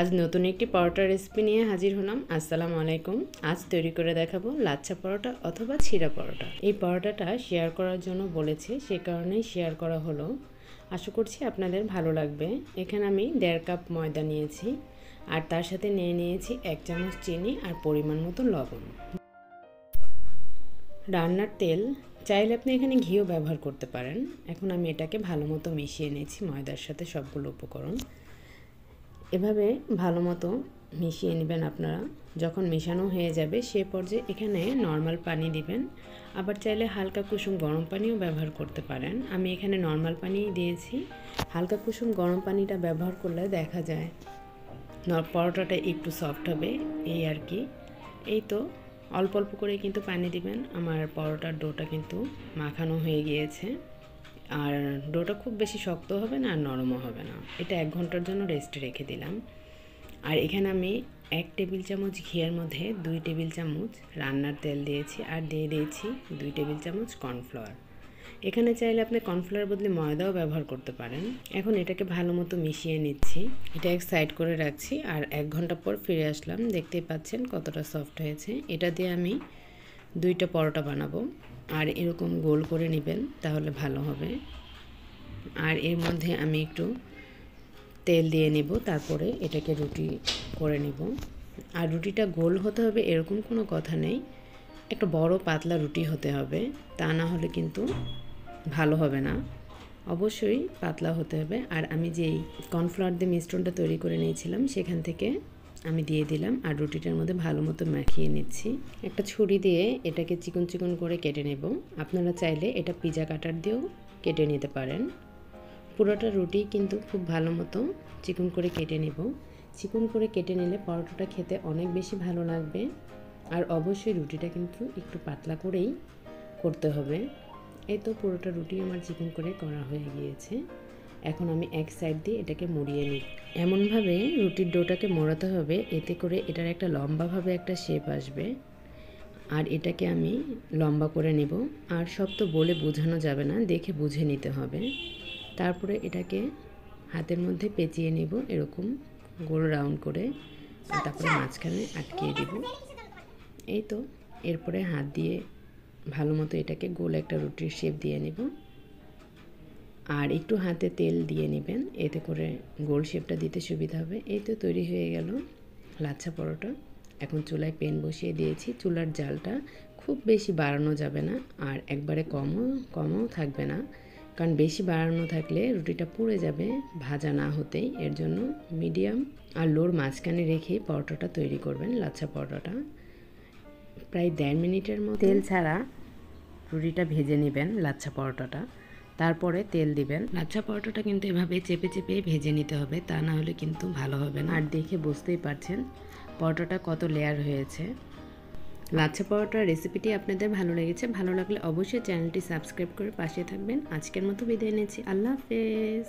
আজ নতুন একটি পরোটা রেসিপি নিয়ে হাজির হলাম। আসসালামু আলাইকুম। আজ তৈরি করে দেখাবো লাচ্ছা পরোটা অথবা ছিঁড়া পরোটা। এই পরোটাটা শেয়ার করার জন্য বলেছে, সে কারণেই শেয়ার করা হলো। আশা করছি আপনাদের ভালো লাগবে। এখানে আমি 1.5 কাপ ময়দা নিয়েছি, আর তার সাথে নিয়ে নিয়েছি 1 চামচ চিনি আর পরিমাণ মতো লবণ। রান্নার তেল চাইলে আপনি এখানে ঘিও ব্যবহার করতে পারেন। এখন আমি এটাকে ভালো মতো মিশিয়ে নিয়েছি ময়দার সাথে সবগুলো উপকরণ। এভাবে ভালো মতো মিশিয়ে নেবেন আপনারা। যখন মেশানো হয়ে যাবে সে পর্যায়ে এখানে নর্মাল পানি দিবেন। আবার চাইলে হালকা কুসুম গরম পানিও ব্যবহার করতে পারেন। আমি এখানে নর্মাল পানিই দিয়েছি। হালকা কুসুম গরম পানিটা ব্যবহার করলে দেখা যায় পরোটাটা একটু সফট হবে, এই আর কি। এই তো অল্প অল্প করে কিন্তু পানি দিবেন। আমার পরোটার ডোটা কিন্তু মাখানো হয়ে গিয়েছে, আর ডোটা খুব বেশি শক্ত হবে না আর নরমও হবে না। এটা 1 ঘন্টার জন্য রেস্টে রেখে দিলাম। আর এখানে আমি 1 টেবিল চামচ ঘিয়ের মধ্যে 2 টেবিল চামচ রান্নার তেল দিয়েছি, আর দিয়ে দিয়েছি 2 টেবিল চামচ কর্নফ্লাওয়ার। এখানে চাইলে আপনি কর্নফ্লাওয়ার বদলে ময়দাও ব্যবহার করতে পারেন। এখন এটাকে ভালো মতো মিশিয়ে নিচ্ছি। এটা এক সাইড করে রাখছি, আর 1 ঘন্টা পর ফিরে আসলাম। দেখতেই পাচ্ছেন কতটা সফট হয়েছে। এটা দিয়ে আমি 2টা পরোটা বানাবো, আর এরকম গোল করে নেবেন তাহলে ভালো হবে। আর এর মধ্যে আমি একটু তেল দিয়ে নেব, তারপরে এটাকে রুটি করে নেব। আর রুটিটা গোল হতে হবে এরকম কোনো কথা নেই, একটা বড় পাতলা রুটি হতে হবে, তা না হলে কিন্তু ভালো হবে না। অবশ্যই পাতলা হতে হবে। আর আমি যেই কর্নফ্লাওয়ার দিয়ে মিশ্রণটা তৈরি করে নিয়েছিলাম সেখান থেকে আমি দিয়ে দিলাম, আর রুটিটার মধ্যে ভালো মতো মাখিয়ে নিচ্ছি। একটা ছুরি দিয়ে এটাকে চিকন চিকন করে কেটে নেব। আপনারা চাইলে এটা পিজা কাটার দিয়েও কেটে নিতে পারেন। পুরোটা রুটি কিন্তু খুব ভালো মতো চিকন করে কেটে নেব। চিকন করে কেটে নিলে পরোটাটা খেতে অনেক বেশি ভালো লাগবে। আর অবশ্যই রুটিটা কিন্তু একটু পাতলা করেই করতে হবে। এই তো পুরোটা রুটি আমার চিকন করে করা হয়ে গিয়েছে। এখন আমি এক সাইড দিয়ে এটাকে মুড়িয়ে নিই। এমনভাবে রুটির ডোটাকে মোড়াতে হবে, এতে করে এটার একটা লম্বাভাবে একটা শেপ আসবে। আর এটাকে আমি লম্বা করে নেব। আর সব তো বলে বোঝানো যাবে না, দেখে বুঝে নিতে হবে। তারপরে এটাকে হাতের মধ্যে পেঁচিয়ে নেব এরকম গোল রাউন্ড করে, তারপরে মাঝখানে আটকিয়ে দেব। এই তো এরপরে হাত দিয়ে ভালো মতো এটাকে গোল একটা রুটির শেপ দিয়ে নেব। আর একটু হাতে তেল দিয়ে নেবেন, এতে করে গোল শেপটা দিতে সুবিধা হবে। এই তো তৈরি হয়ে গেল লাচ্ছা পরোটা। এখন চুলায় প্যান বসিয়ে দিয়েছি। চুলার জালটা খুব বেশি বাড়ানো যাবে না, আর একবারে কমও থাকবে না, কারণ বেশি বাড়ানো থাকলে রুটিটা পুড়ে যাবে ভাজা না হতেই। এর জন্য মিডিয়াম আর লোর মাঝখানে রেখে পরোটাটা তৈরি করবেন। লাচ্ছা পরোটাটা প্রায় 1.5 মিনিটের মতো তেল ছাড়া রুটিটা ভেজে নেবেন লাচ্ছা পরোটাটা, তারপরে তেল দিবেন। লাচ্ছা পরোটাটা কিন্তু এভাবে চেপে চেপে ভেজে নিতে হবে, তা না হলে কিন্তু ভালো হবে না। আর দেখে বুঝতেই পারছেন পরোটাটা কত লেয়ার হয়েছে। লাচ্ছা পরোটার রেসিপিটি আপনাদের ভালো লেগেছে, ভালো লাগলে অবশ্যই চ্যানেলটি সাবস্ক্রাইব করে পাশে থাকবেন। আজকের মতো বিদায় নিচ্ছি। আল্লাহ হাফেজ।